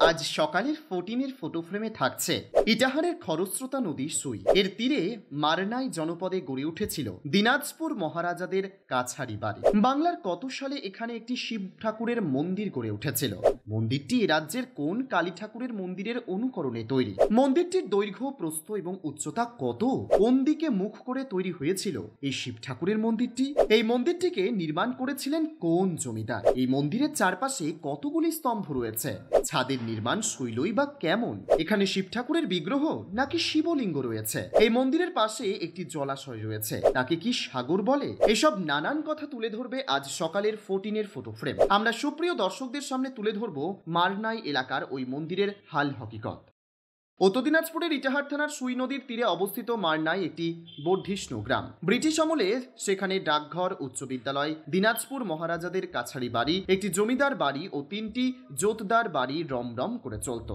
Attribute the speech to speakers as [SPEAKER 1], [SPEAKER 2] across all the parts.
[SPEAKER 1] আজ সকালের 14-এর ফটো ফ্রেমে থাকছে ইটাহারের খরস্রোতা নদীর সুই। এর তীরে মারনাই জনপদে গড়ে উঠেছিল দিনাজপুর মহারাজাদের কাছারি বাড়ি। বাংলার কত সালে এখানে একটি শিব ঠাকুরের মন্দির গড়ে উঠেছিল। মন্দিরটি রাজ্যের কোন কালী ঠাকুরের মন্দিরের অনুকরণে তৈরি? মন্দিরটির দৈর্ঘ্য, প্রস্থ এবং উচ্চতা কত? কোন দিকে মুখ করে তৈরি হয়েছিল এই শিব ঠাকুরের মন্দিরটি? এই মন্দিরটিকে নির্মাণ করেছিলেন কোন জমিদার? এই মন্দিরের চারপাশে কতগুলি স্তম্ভ রয়েছে? ছাদের নির্মাণ শৈলী বা কেমন? এখানে শিব ঠাকুরের বিগ্রহ নাকি শিবলিঙ্গ রয়েছে? এই মন্দিরের পাশে একটি জলাশয় রয়েছে, তাকে কি সাগর বলে? এসব নানান কথা তুলে ধরবে আজ সকালের 14-এর ফটো ফ্রেম। আমরা সুপ্রিয় দর্শকদের সামনে তুলে ধরবো মারনাই এলাকার ওই মন্দিরের হাল হকিকত। উত্তর দিনাজপুরের ইটাহার থানার সুই নদীর তীরে অবস্থিত মারনাই একটি বর্ধিষ্ণু গ্রাম। ব্রিটিশ আমলে সেখানে ডাকঘর, উচ্চ বিদ্যালয়, দিনাজপুর মহারাজাদের কাছারি বাড়ি, একটি জমিদার বাড়ি ও 3টি জোতদার বাড়ি রমরম করে চলত।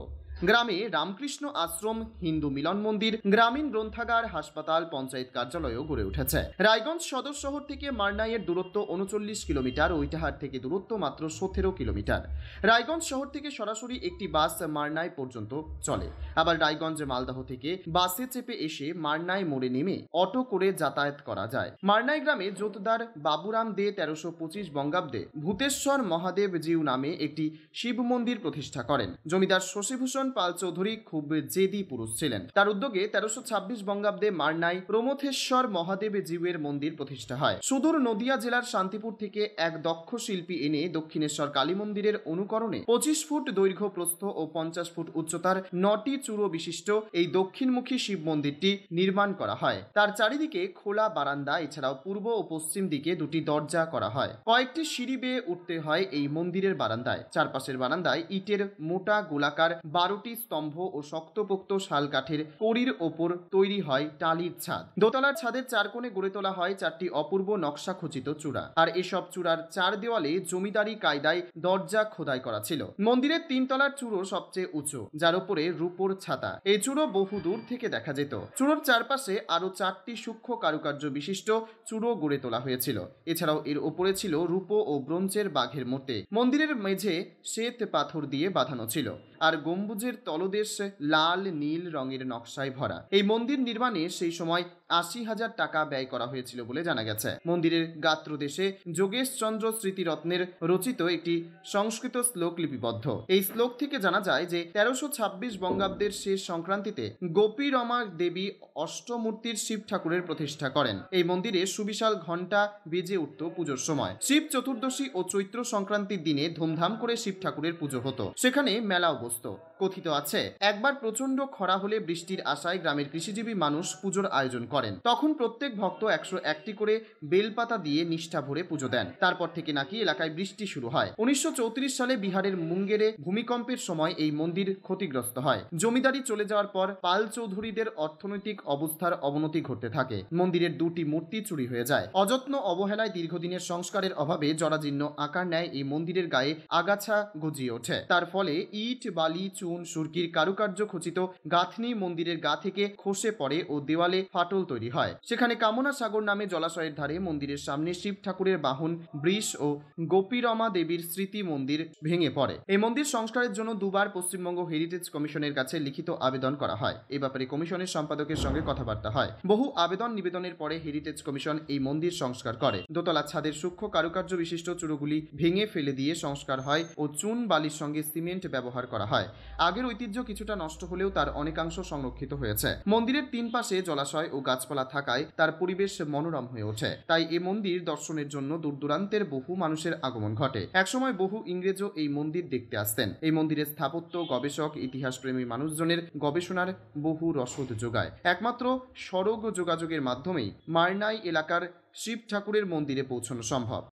[SPEAKER 1] গ্রামে রামকৃষ্ণ আশ্রম, হিন্দু মিলন মন্দির, গ্রামীণ গ্রন্থাগার, হাসপাতাল, পঞ্চায়েত কার্যালয়ও গড়ে উঠেছে। রায়গঞ্জ সদর শহর থেকে মারনাইয়ের দূরত্ব 39 কিলোমিটার ও ইটাহার থেকে দূরত্ব মাত্র 17 কিলোমিটার। রায়গঞ্জ শহর থেকে সরাসরি একটি বাস মারনাই পর্যন্ত চলে। আবার রায়গঞ্জ মালদহ থেকে বাসে চেপে এসে মারনাই মোড়ে নেমে অটো করে যাতায়াত করা যায়। মারনাই গ্রামে জোতদার বাবুরাম দে 1325 বঙ্গাব্দে ভূতেশ্বর মহাদেব জিউ নামে একটি শিব মন্দির প্রতিষ্ঠা করেন। জমিদার শশীভূষণ পাল চৌধুরী খুব জেদি পুরুষ ছিলেন। তার উদ্যোগে 1326 বঙ্গাব্দে মারনাই প্রমথেশ্বর মহাদেব জিউয়ের মন্দির প্রতিষ্ঠা হয়। সুদূর নদিয়া জেলার শান্তিপুর থেকে এক দক্ষ শিল্পী এনে দক্ষিণেশ্বর কালী মন্দিরের অনুকরণে 25 ফুট দৈর্ঘ্য, প্রস্থ ও 50 ফুট উচ্চতার 9টি চূড়ো বিশিষ্ট এই দক্ষিণমুখী শিব মন্দিরটি নির্মাণ করা হয়। তার চারিদিকে খোলা বারান্দা, এছাড়াও পূর্ব ও পশ্চিম দিকে 2টি দরজা করা হয়। কয়েকটি সিঁড়ি বেয়ে উঠতে হয় এই মন্দিরের বারান্দায়। চারপাশের বারান্দায় ইটের মোটা গোলাকার 12টি স্তম্ভ ও শক্তপোক্ত শাল কাঠের কড়ির ওপর তৈরি হয় টালির ছাদ। দোতলার ছাদের 4 কোণে গড়ে তোলা হয় 4টি অপূর্ব নকশা খচিত চূড়া। আর এসব চূড়ার 4 দেওয়ালে জমিদারি কায়দায় দরজা খোদাই করা ছিল। মন্দিরের 3 তলার চূড়ো সবচেয়ে উঁচু, যার উপরে রূপোর ছাতা। এই চূড়ো বহু দূর থেকে দেখা যেত। চূড়োর চারপাশে আরো 4টি সূক্ষ্ম কারুকার্য বিশিষ্ট চূড়ো গড়ে তোলা হয়েছিল। এছাড়াও এর ওপরে ছিল রূপো ও ব্রোঞ্জের বাঘের মূর্তি। মন্দিরের মেঝে শ্বেত পাথর দিয়ে বাঁধানো ছিল, আর গম্বুজের তলদেশ লাল নীল রঙের নকশায় ভরা। এই মন্দির নির্মাণে সেই সময় 80,000 টাকা ব্যয় করা হয়েছিল বলে জানা গেছে। মন্দিরের গাত্রদেশে যোগেশচন্দ্র স্মৃতিরত্নের রচিত একটি সংস্কৃত শ্লোক লিপিবদ্ধ। এই শ্লোক থেকে জানা যায় যে 1326 বঙ্গাব্দের শেষ সংক্রান্তিতে গোপী রমা দেবী অষ্টমূর্তির শিব ঠাকুরের প্রতিষ্ঠা করেন। এই মন্দিরে সুবিশাল ঘণ্টা বেজে উঠত পুজোর সময়। শিব চতুর্দশী ও চৈত্র সংক্রান্তির দিনে ধুমধাম করে শিব ঠাকুরের পুজো হতো। সেখানে মেলাও বসত। কথিত আছে, একবার প্রচন্ড খরা হলে বৃষ্টির আশায় গ্রামের কৃষিজীবী মানুষ পুজোর আয়োজন করেন। তখন প্রত্যেক ভক্ত 101টি করে বেলপাতা দিয়ে নিষ্ঠা ভরে পুজো দেন। তারপর থেকে নাকি এলাকায় বৃষ্টি শুরু হয়। 1934 সালে বিহারের মুঙ্গেরে ভূমিকম্পের সময় এই মন্দির ক্ষতিগ্রস্ত হয়। জমিদারি চলে যাওয়ার পর পাল চৌধুরীদের অর্থনৈতিক অবস্থার অবনতি ঘটতে থাকে। মন্দিরের 2টি মূর্তি চুরি হয়ে যায়। অযত্ন অবহেলায় দীর্ঘদিনের সংস্কারের অভাবে জরাজীর্ণ আকার নেয় এই মন্দিরের গায়ে আগাছা গজিয়ে ওঠে। তার ফলে ইট, বালি, চুন, সুরকির কারুকার্য খচিত গাঁথনি মন্দিরের গা থেকে খসে পড়ে ও দেওয়ালে ফাটল তৈরি হয়। সেখানে কামনা সাগর নামে জলাশয়ের ধারে মন্দিরের সামনে শিব ঠাকুরের বাহন বৃষ ও গোপীরমা দেবীর স্মৃতি মন্দির ভেঙে পড়ে। এই মন্দির সংস্কারের জন্য 2 বার পশ্চিমবঙ্গ হেরিটেজ কমিশনের কাছে লিখিত আবেদন করা হয়। এ ব্যাপারে কমিশনের সম্পাদকের সঙ্গে কথাবার্তা হয়। বহু আবেদন নিবেদনের পরে হেরিটেজ কমিশন এই মন্দির সংস্কার করে। দোতলা ছাদের সূক্ষ্ম কারুকার্য বিশিষ্ট চূড়োগুলি ভেঙে ফেলে দিয়ে সংস্কার হয় ও চুন বালির সঙ্গে সিমেন্ট ব্যবহার করা হয়। আগের ঐতিহ্য কিছুটা নষ্ট হলেও তার অনেকাংশ সংরক্ষিত হয়েছে। মন্দিরের 3 পাশে জলাশয় ও গাছপালা থাকায় তার পরিবেশ মনোরম হয়ে ওঠে। তাই এই মন্দির দর্শনের জন্য দূর দূরান্তের বহু মানুষের আগমন ঘটে। একসময় বহু ইংরেজও এই মন্দির দেখতে আসতেন। এই মন্দিরের স্থাপত্য, গবেষক, ইতিহাসপ্রেমী মানুষজনের গবেষণার বহু রসদ যোগায়। একমাত্র সড়ক যোগাযোগের মাধ্যমেই মারনাই এলাকার শিব ঠাকুরের মন্দিরে পৌঁছানো সম্ভব।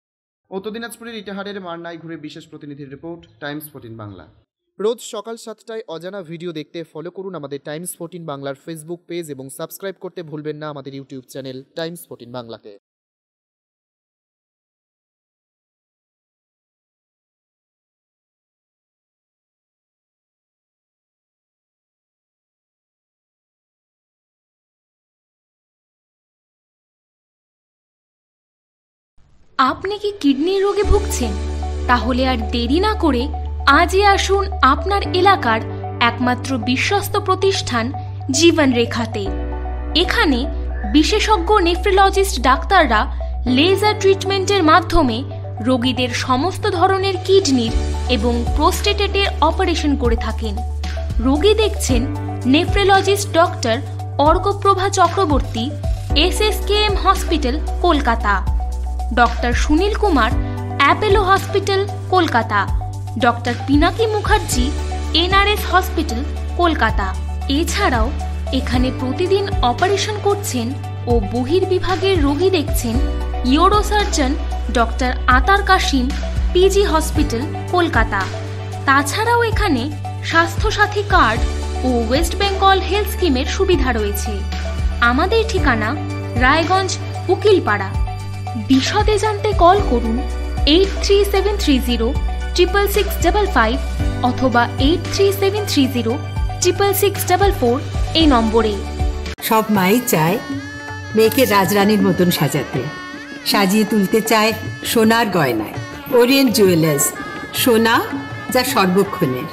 [SPEAKER 1] উত্তর দিনাজপুরের ইটাহারের মারনাই ঘুরে বিশেষ প্রতিনিধির রিপোর্ট, টাইমস 14 বাংলা। রোজ সকাল 7টায় অজানা ভিডিও দেখতে ফলো করুন আমাদের টাইমস 14 বাংলার ফেসবুক পেজ এবং সাবস্ক্রাইব করতে ভুলবেন না আমাদের ইউটিউব চ্যানেল টাইমস 14 বাংলাকে।
[SPEAKER 2] আপনি কি কিডনির রোগে ভুগছেন? তাহলে আর দেরি না করে আজই আসুন আপনার এলাকার একমাত্র বিশ্বস্ত প্রতিষ্ঠান জীবন রেখাতে। এখানে বিশেষজ্ঞ নেফ্রোলজিস্ট ডাক্তাররা লেজার ট্রিটমেন্টের মাধ্যমে রোগীদের সমস্ত ধরনের কিডনির এবং প্রোস্টেটেটের অপারেশন করে থাকেন। রোগী দেখছেন nephrologist doctor Arkaprabha Chakraborty, SSKM hospital, Kolkata. Doctor Sunil Kumar, Apollo hospital, Kolkata. Doctor Pinaki Mukherjee, NRS hospital, Kolkata. এছাড়াও এখানে প্রতিদিন অপারেশন করছেন ও বহির্বিভাগের রোগী দেখছেন ইউরোসার্জন ডক্টর আতার কাশিম, PG হসপিটাল, কলকাতা। তাছাড়াও এখানে স্বাস্থ্যসাথী কার্ড ও ওয়েস্ট বেঙ্গল হেলথ স্কিমের সুবিধা রয়েছে। আমাদের ঠিকানা রায়গঞ্জ, উকিলপাড়া। বিশদে জানতে কল করুন 8373066655 অথবা 8373066644 এই নম্বরে।
[SPEAKER 3] সব মাই চায় মেয়েকে রাজরানীর মতন সাজাতে, সাজিয়ে তুলতে চায় সোনার গয়নায়। ওরিয়েন্ট জুয়েলার্স, সোনা যা সর্বক্ষণের।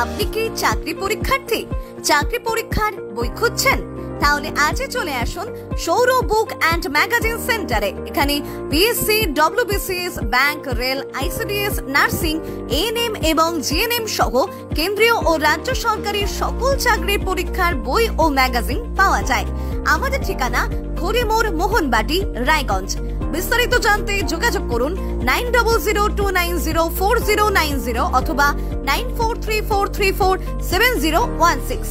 [SPEAKER 4] আপনি কি চাকরি পরীক্ষার্থী? চাকরি পরীক্ষার বই খুঁজছেন? তাহলে আজই চলে আসুন সৌর বুক অ্যান্ড ম্যাগাজিন সেন্টারে। এখানে BSc, WBCS, bank, rail, ICDS, nursing, ANM এবং GNM সহ কেন্দ্রীয় ও রাজ্য সরকারের সকল চাকরির পরীক্ষার বই ও ম্যাগাজিন পাওয়া যায়। আমাদের ঠিকানা ঘড়িমোড়, মোহনবাটি, রায়গঞ্জ। বিস্তারিত জানতে যোগাযোগ করুন 9002904090 অথবা 9434347016।